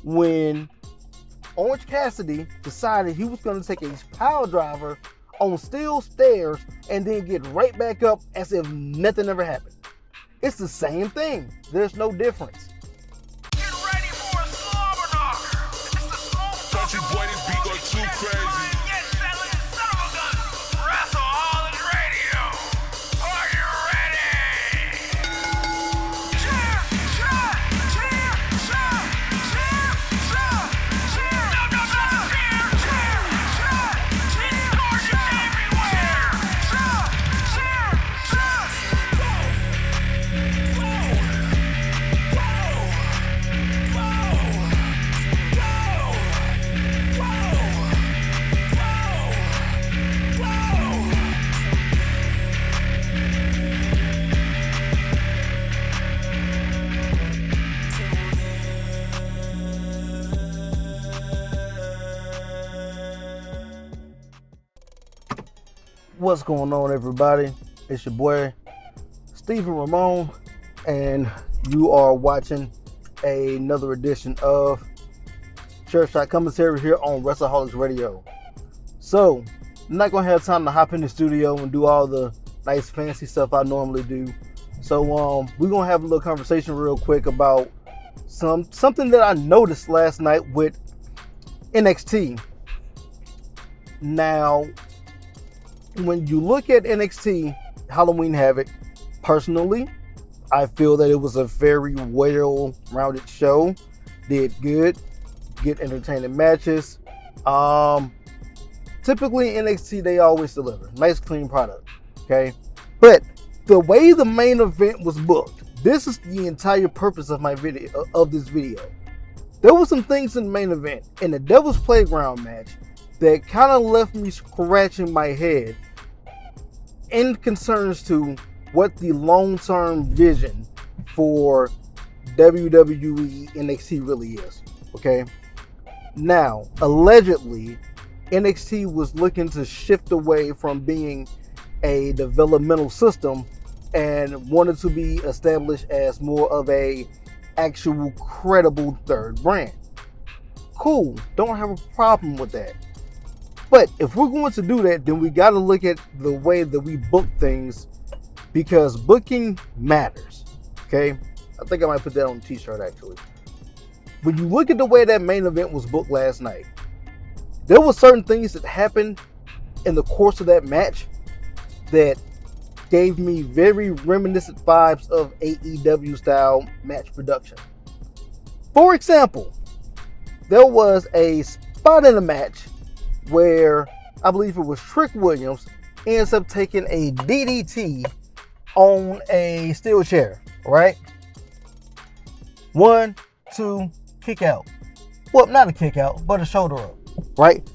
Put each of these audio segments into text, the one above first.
when Orange Cassidy decided he was going to take a pile driver on steel stairs and then get right back up as if nothing ever happened. It's the same thing. There's no difference. Get ready for a slobber knocker. It's the smoke. Don't you boy, this beat go too crazy. Get set, let it son of a gun. WrestleHolics Radio. Are you ready? Cheer, cheer, cheer, cheer, cheer, cheer, cheer. No, cheer, cheer, cheer, cheer. Gorgeous everywhere. Cheer, cheer, What's going on, everybody? It's your boy Stephen Ramon, and you are watching another edition of Chair Shot Commentary here on WrestleHolics Radio. So, I'm not gonna have time to hop in the studio and do all the nice fancy stuff I normally do. So, we're gonna have a little conversation real quick about something that I noticed last night with NXT. Now, when you look at NXT Halloween Havoc, personally, I feel that it was a very well-rounded show. Did good entertaining matches. Typically NXT, they always deliver nice, clean product. Okay, but the way the main event was booked, this is the entire purpose of my video. There were some things in the main event in the Devil's Playground match that kind of left me scratching my head in concerns to what the long-term vision for WWE NXT really is. Okay, now allegedly NXT was looking to shift away from being a developmental system and wanted to be established as more of a actual credible third brand. Cool, don't have a problem with that. But if we're going to do that, then we got to look at the way that we book things, because booking matters. Okay, I think I might put that on a t-shirt actually. When you look at the way that main event was booked last night, there were certain things that happened in the course of that match that gave me very reminiscent vibes of AEW style match production. For example, there was a spot in the match where I believe it was Trick Williams ends up taking a DDT on a steel chair, right? 1, 2, kick out. Well, not a kick out, but a shoulder up, right?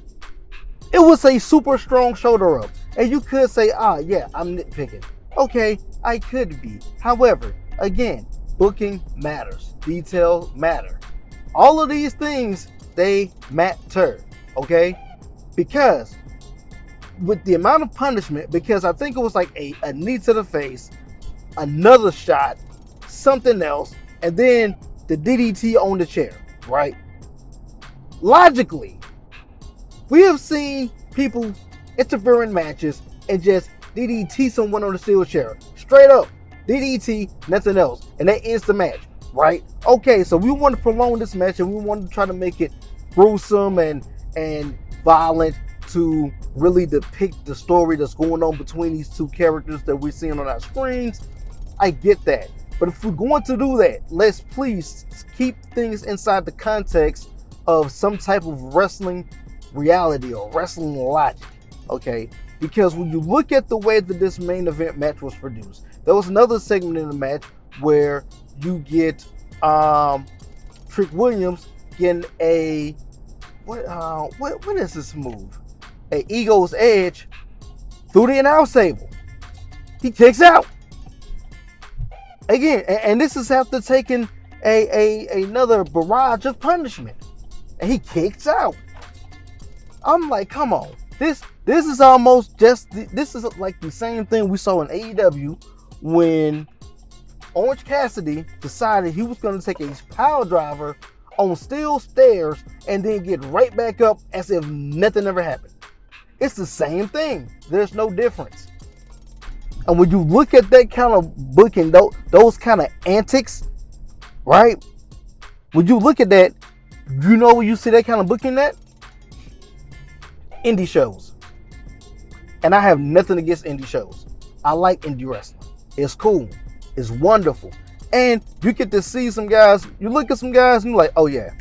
It was a super strong shoulder up. And you could say, yeah, I'm nitpicking. Okay, I could be. However, again, booking matters. Details matter. All of these things, they matter, okay? Because with the amount of punishment, because I think it was like a knee to the face, another shot, something else, and then the DDT on the chair, right? Logically, we have seen people interfere in matches and just DDT someone on the steel chair. Straight up, DDT, nothing else. And that ends the match, right? Okay, so we want to prolong this match and we want to try to make it gruesome and violent to really depict the story that's going on between these two characters that we're seeing on our screens. I get that. But if we're going to do that, let's please keep things inside the context of some type of wrestling reality or wrestling logic, okay? Because when you look at the way that this main event match was produced, there was another segment in the match where you get Trick Williams getting a what is this move? A Ego's Edge through the announce table. He kicks out again, and this is after taking another barrage of punishment, and he kicks out. I'm like, come on, this is almost just this is like the same thing we saw in AEW when Orange Cassidy decided he was going to take a pile driver on steel stairs and then get right back up as if nothing ever happened. It's the same thing. There's no difference. And when you look at that kind of booking, those kind of antics, right? When you look at that, you know where you see that kind of booking at? Indie shows. And I have nothing against indie shows. I like indie wrestling. It's cool. It's wonderful. And you get to see some guys, you look at some guys and you're like, oh yeah,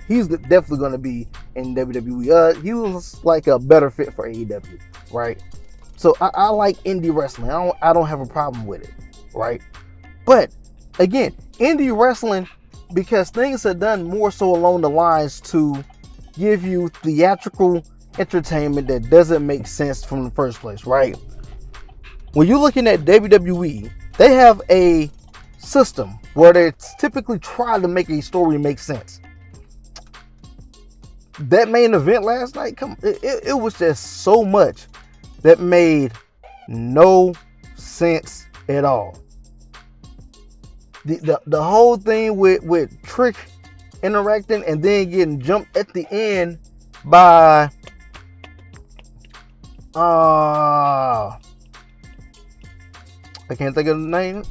he's definitely going to be in WWE. He was like a better fit for AEW, right? So I like indie wrestling. I don't have a problem with it, right? But again, indie wrestling, because things are done more so along the lines to give you theatrical entertainment that doesn't make sense from the first place, right? When you're looking at WWE, they have a system where they typically try to make a story make sense. That main event last night, it was just so much that made no sense at all. The whole thing with Trick interacting and then getting jumped at the end by I can't think of the name.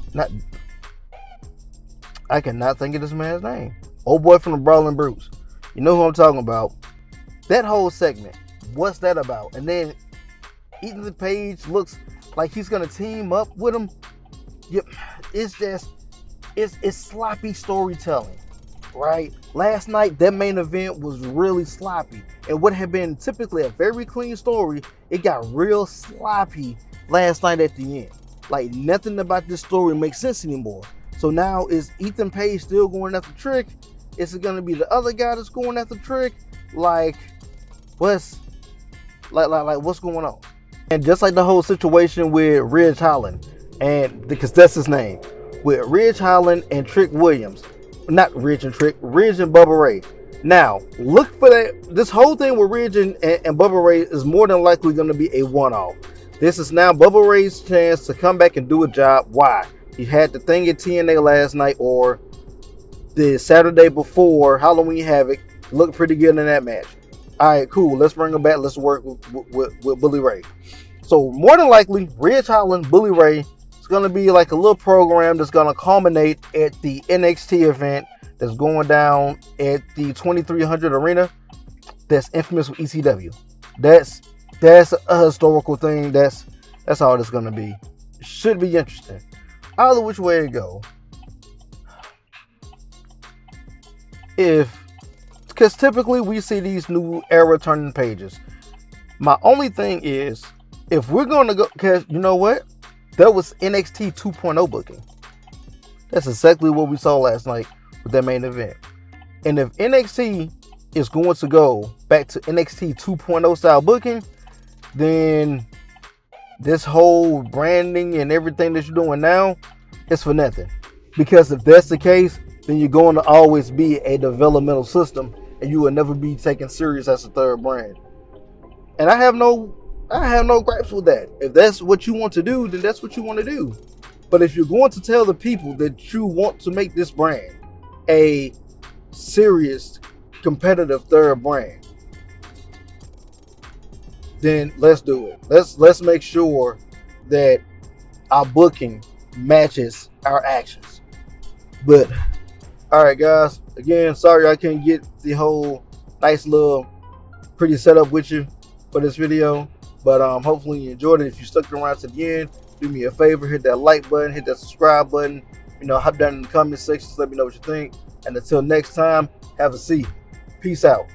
I cannot think of this man's name. Old boy from the Brawling Brutes. You know who I'm talking about. That whole segment. What's that about? And then Ethan Page looks like he's gonna team up with him. Yep. It's sloppy storytelling, right? Last night, that main event was really sloppy. And what had been typically a very clean story, it got real sloppy last night at the end. Like, nothing about this story makes sense anymore. So now, is Ethan Page still going after Trick? Is it going to be the other guy that's going after Trick? Like, what's going on? And just like the whole situation with Ridge Holland, and because that's his name, with Ridge Holland and Trick Williams. Not Ridge and Trick, Ridge and Bubba Ray. Now, look for that. This whole thing with Ridge and Bubba Ray is more than likely going to be a one-off. This is now Bubba Ray's chance to come back and do a job. Why? He had the thing at TNA last night, or the Saturday before Halloween Havoc. Looked pretty good in that match. All right, cool. Let's bring him back. Let's work with Bully Ray. So more than likely, Ridge Holland, Bully Ray, is going to be like a little program that's going to culminate at the NXT event that's going down at the 2300 Arena. That's infamous with ECW. That's a historical thing. That's all it's going to be. Should be interesting. Either which way it go. Because typically we see these new era turning pages. My only thing is, if we're going to go, because you know what? That was NXT 2.0 booking. That's exactly what we saw last night with that main event. And if NXT is going to go back to NXT 2.0 style booking, then this whole branding and everything that you're doing now is for nothing. Because if that's the case, then you're going to always be a developmental system and you will never be taken serious as a third brand. And I have no gripes with that. If that's what you want to do, then that's what you want to do. But if you're going to tell the people that you want to make this brand a serious competitive third brand, then let's do it. Let's make sure that our booking matches our actions. But all right, guys. Again, sorry I couldn't get the whole nice little pretty setup with you for this video. But hopefully you enjoyed it. If you stuck around to the end, do me a favor, hit that like button, hit that subscribe button. Hop down in the comment section, let me know what you think. And until next time, have a seat. Peace out.